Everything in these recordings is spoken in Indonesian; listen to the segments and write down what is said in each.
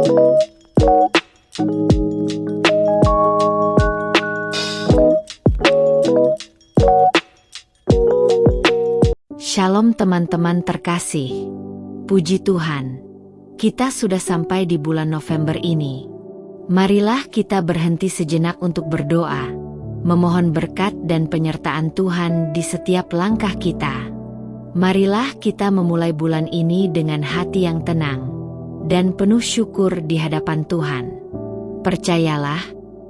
Shalom teman-teman terkasih. Puji Tuhan, kita sudah sampai di bulan November ini. Marilah kita berhenti sejenak untuk berdoa, memohon berkat dan penyertaan Tuhan di setiap langkah kita. Marilah kita memulai bulan ini dengan hati yang tenang dan penuh syukur di hadapan Tuhan. Percayalah,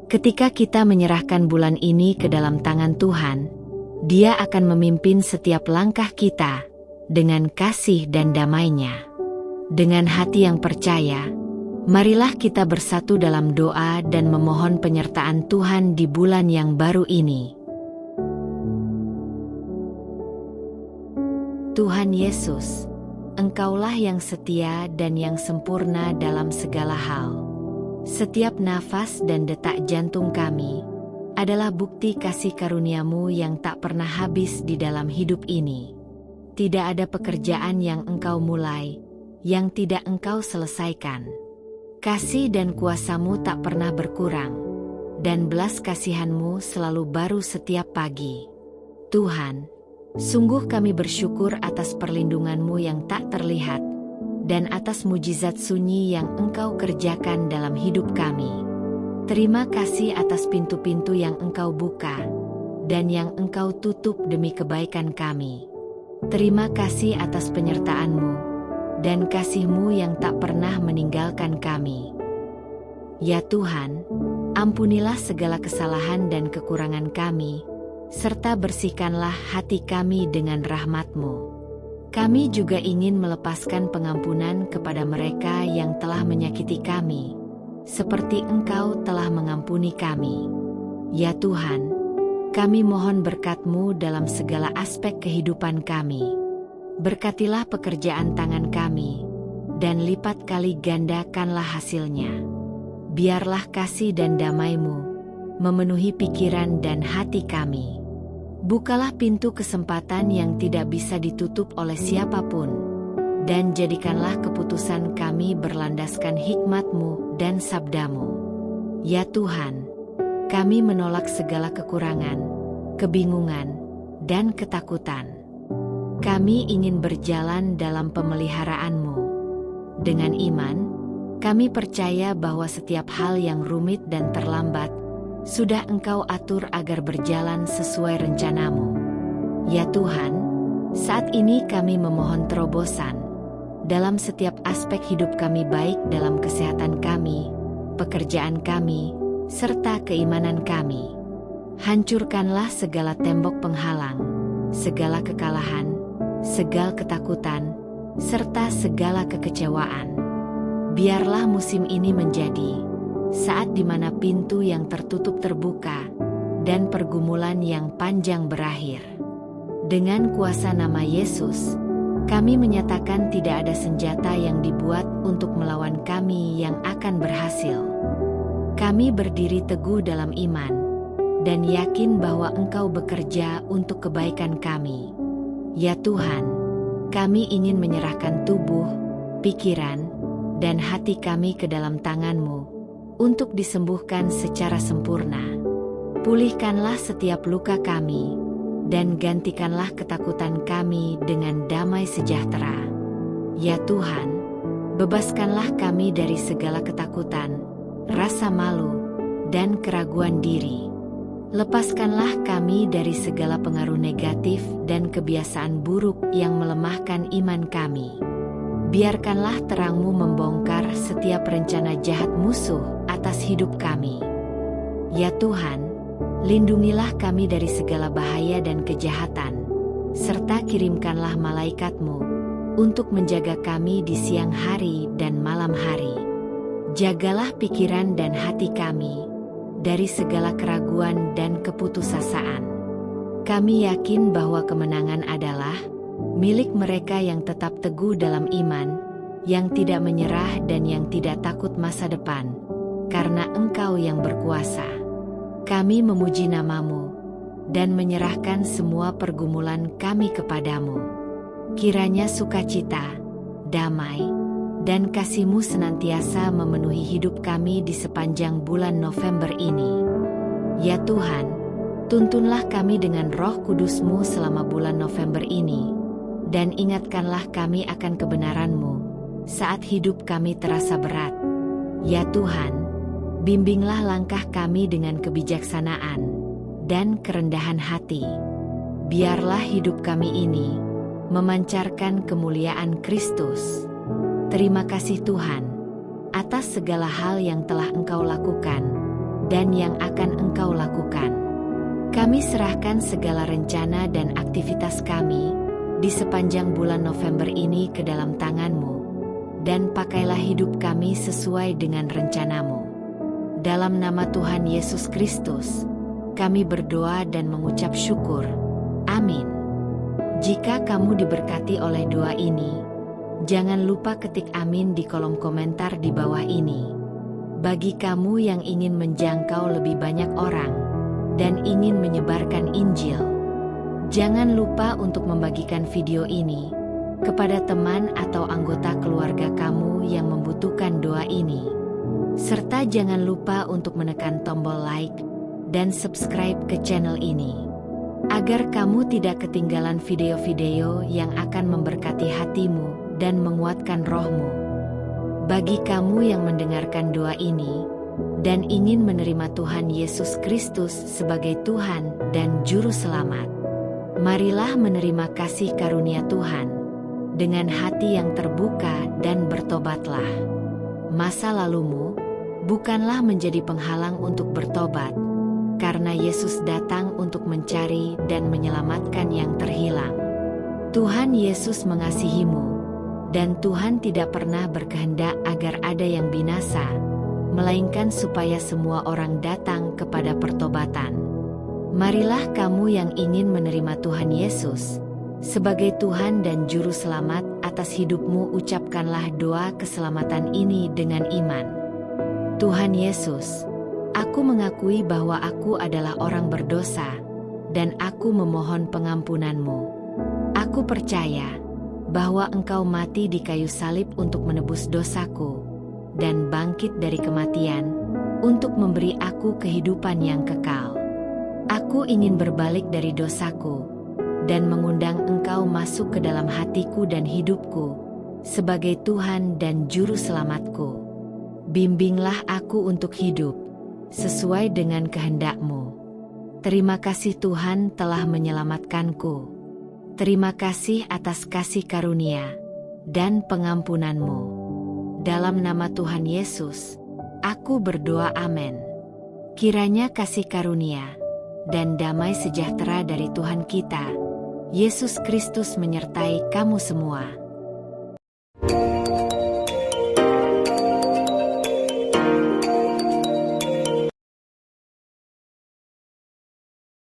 ketika kita menyerahkan bulan ini ke dalam tangan Tuhan, Dia akan memimpin setiap langkah kita dengan kasih dan damai-Nya. Dengan hati yang percaya, marilah kita bersatu dalam doa dan memohon penyertaan Tuhan di bulan yang baru ini. Tuhan Yesus, Engkaulah yang setia dan yang sempurna dalam segala hal. Setiap nafas dan detak jantung kami adalah bukti kasih karunia-Mu yang tak pernah habis di dalam hidup ini. Tidak ada pekerjaan yang Engkau mulai, yang tidak Engkau selesaikan. Kasih dan kuasa-Mu tak pernah berkurang, dan belas kasihan-Mu selalu baru setiap pagi. Tuhan, sungguh kami bersyukur atas perlindungan-Mu yang tak terlihat, dan atas mujizat sunyi yang Engkau kerjakan dalam hidup kami. Terima kasih atas pintu-pintu yang Engkau buka, dan yang Engkau tutup demi kebaikan kami. Terima kasih atas penyertaan-Mu, dan kasih-Mu yang tak pernah meninggalkan kami. Ya Tuhan, ampunilah segala kesalahan dan kekurangan kami, serta bersihkanlah hati kami dengan rahmat-Mu. Kami juga ingin melepaskan pengampunan kepada mereka yang telah menyakiti kami, seperti Engkau telah mengampuni kami. Ya Tuhan, kami mohon berkat-Mu dalam segala aspek kehidupan kami. Berkatilah pekerjaan tangan kami, dan lipat kali gandakanlah hasilnya. Biarlah kasih dan damai-Mu memenuhi pikiran dan hati kami. Bukalah pintu kesempatan yang tidak bisa ditutup oleh siapapun, dan jadikanlah keputusan kami berlandaskan hikmat-Mu dan sabda-Mu. Ya Tuhan, kami menolak segala kekurangan, kebingungan, dan ketakutan. Kami ingin berjalan dalam pemeliharaan-Mu. Dengan iman, kami percaya bahwa setiap hal yang rumit dan terlambat sudah Engkau atur agar berjalan sesuai rencana-Mu. Ya Tuhan, saat ini kami memohon terobosan dalam setiap aspek hidup kami, baik dalam kesehatan kami, pekerjaan kami, serta keimanan kami. Hancurkanlah segala tembok penghalang, segala kekalahan, segala ketakutan, serta segala kekecewaan. Biarlah musim ini menjadi saat di mana pintu yang tertutup terbuka, dan pergumulan yang panjang berakhir. Dengan kuasa nama Yesus, kami menyatakan tidak ada senjata yang dibuat untuk melawan kami yang akan berhasil. Kami berdiri teguh dalam iman, dan yakin bahwa Engkau bekerja untuk kebaikan kami. Ya Tuhan, kami ingin menyerahkan tubuh, pikiran, dan hati kami ke dalam tangan-Mu, untuk disembuhkan secara sempurna. Pulihkanlah setiap luka kami, dan gantikanlah ketakutan kami dengan damai sejahtera. Ya Tuhan, bebaskanlah kami dari segala ketakutan, rasa malu, dan keraguan diri. Lepaskanlah kami dari segala pengaruh negatif dan kebiasaan buruk yang melemahkan iman kami. Biarkanlah terang-Mu membongkar setiap rencana jahat musuh atas hidup kami. Ya Tuhan, lindungilah kami dari segala bahaya dan kejahatan, serta kirimkanlah malaikat-Mu untuk menjaga kami di siang hari dan malam hari. Jagalah pikiran dan hati kami dari segala keraguan dan keputusasaan. Kami yakin bahwa kemenangan adalah milik mereka yang tetap teguh dalam iman, yang tidak menyerah dan yang tidak takut masa depan, karena Engkau yang berkuasa. Kami memuji nama-Mu dan menyerahkan semua pergumulan kami kepadamu. Kiranya sukacita, damai, dan kasih-Mu senantiasa memenuhi hidup kami di sepanjang bulan November ini. Ya Tuhan, tuntunlah kami dengan Roh Kudus-Mu selama bulan November ini, dan ingatkanlah kami akan kebenaran-Mu saat hidup kami terasa berat. Ya Tuhan, bimbinglah langkah kami dengan kebijaksanaan dan kerendahan hati. Biarlah hidup kami ini memancarkan kemuliaan Kristus. Terima kasih Tuhan, atas segala hal yang telah Engkau lakukan dan yang akan Engkau lakukan. Kami serahkan segala rencana dan aktivitas kami di sepanjang bulan November ini ke dalam tangan-Mu, dan pakailah hidup kami sesuai dengan rencana-Mu. Dalam nama Tuhan Yesus Kristus, kami berdoa dan mengucap syukur. Amin. Jika kamu diberkati oleh doa ini, jangan lupa ketik amin di kolom komentar di bawah ini. Bagi kamu yang ingin menjangkau lebih banyak orang dan ingin menyebarkan Injil, jangan lupa untuk membagikan video ini kepada teman atau anggota keluarga kamu yang membutuhkan doa ini. Serta jangan lupa untuk menekan tombol like dan subscribe ke channel ini, agar kamu tidak ketinggalan video-video yang akan memberkati hatimu dan menguatkan rohmu. Bagi kamu yang mendengarkan doa ini dan ingin menerima Tuhan Yesus Kristus sebagai Tuhan dan Juru Selamat, marilah menerima kasih karunia Tuhan dengan hati yang terbuka dan bertobatlah. Masa lalumu bukanlah menjadi penghalang untuk bertobat, karena Yesus datang untuk mencari dan menyelamatkan yang terhilang. Tuhan Yesus mengasihimu, dan Tuhan tidak pernah berkehendak agar ada yang binasa, melainkan supaya semua orang datang kepada pertobatan. Marilah kamu yang ingin menerima Tuhan Yesus sebagai Tuhan dan Juru Selamat atas hidupmu, ucapkanlah doa keselamatan ini dengan iman. Tuhan Yesus, aku mengakui bahwa aku adalah orang berdosa, dan aku memohon pengampunan-Mu. Aku percaya bahwa Engkau mati di kayu salib untuk menebus dosaku, dan bangkit dari kematian untuk memberi aku kehidupan yang kekal. Aku ingin berbalik dari dosaku, dan mengundang Engkau masuk ke dalam hatiku dan hidupku, sebagai Tuhan dan Juru Selamatku. Bimbinglah aku untuk hidup sesuai dengan kehendak-Mu. Terima kasih Tuhan telah menyelamatkanku. Terima kasih atas kasih karunia dan pengampunan-Mu. Dalam nama Tuhan Yesus, aku berdoa amin. Kiranya kasih karunia dan damai sejahtera dari Tuhan kita, Yesus Kristus menyertai kamu semua.